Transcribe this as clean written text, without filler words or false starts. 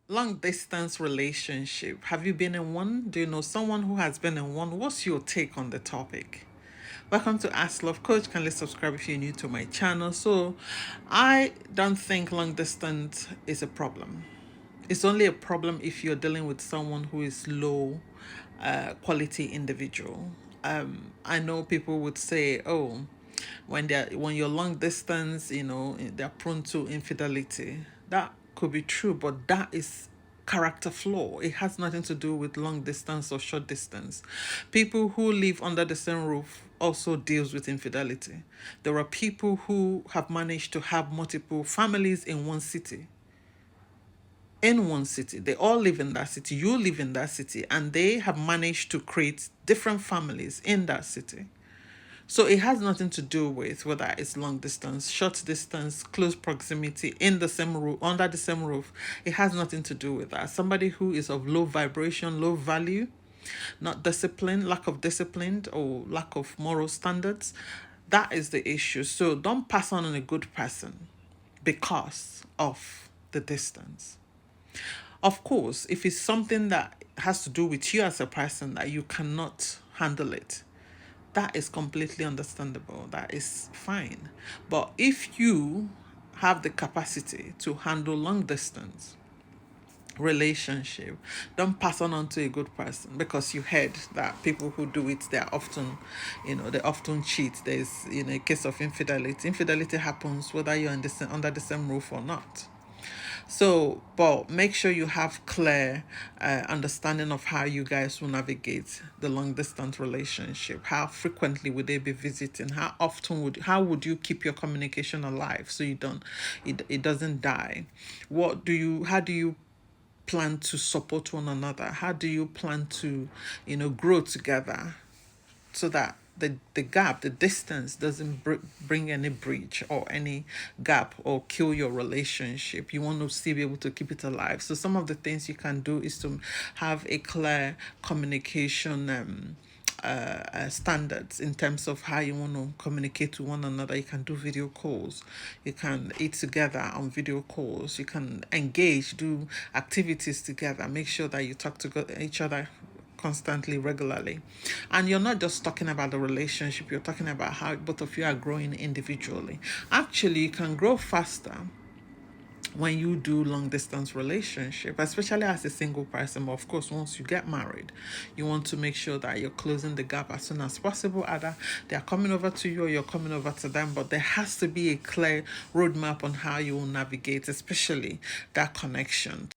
Long distance relationship. Have you been in one? Do you know someone who has been in one? What's your take on the topic? Welcome to Ask Love Coach. Kindly subscribe if you're new to my channel. So, I don't think long distance is a problem. It's only a problem if you're dealing with someone who is low quality individual. I know people would say, "Oh, when you're long distance, they're prone to infidelity." That could be true, but that is character flaw. It has nothing to do with long distance or short distance. People who live under the same roof also deals with infidelity. There are people who have managed to have multiple families in one city. In one city, they all live in that city, you live in that city, and they have managed to create different families in that city. So it has nothing to do with whether it's long distance, short distance, close proximity, in the same roof, under the same roof. It has nothing to do with that. Somebody who is of low vibration, low value, not disciplined, lack of discipline, or lack of moral standards, that is the issue. So don't pass on a good person because of the distance. Of course, if it's something that has to do with you as a person that you cannot handle it, that is completely understandable. That is fine. But if you have the capacity to handle long distance relationship, don't pass on to a good person because you heard that people who do it, they're often, they often cheat. There's, a case of infidelity. Infidelity happens whether you're under the same roof or not. So, but make sure you have clear understanding of how you guys will navigate the long distance relationship. How frequently would they be visiting? How would you keep your communication alive so it doesn't die? How do you plan to support one another? How do you plan to, grow together so that the distance doesn't bring any breach or any gap or kill your relationship? You want to still be able to keep it alive. So some of the things you can do is to have a clear communication standards in terms of how you want to communicate to one another. You can do video calls. You can eat together on video calls. You can engage, do activities together. Make sure that you talk to each other constantly, regularly. And you're not just talking about the relationship, you're talking about how both of you are growing individually. Actually, you can grow faster when you do long distance relationship, especially as a single person. But of course, once you get married, you want to make sure that you're closing the gap as soon as possible. Either they're coming over to you or you're coming over to them, but there has to be a clear roadmap on how you will navigate, especially that connection.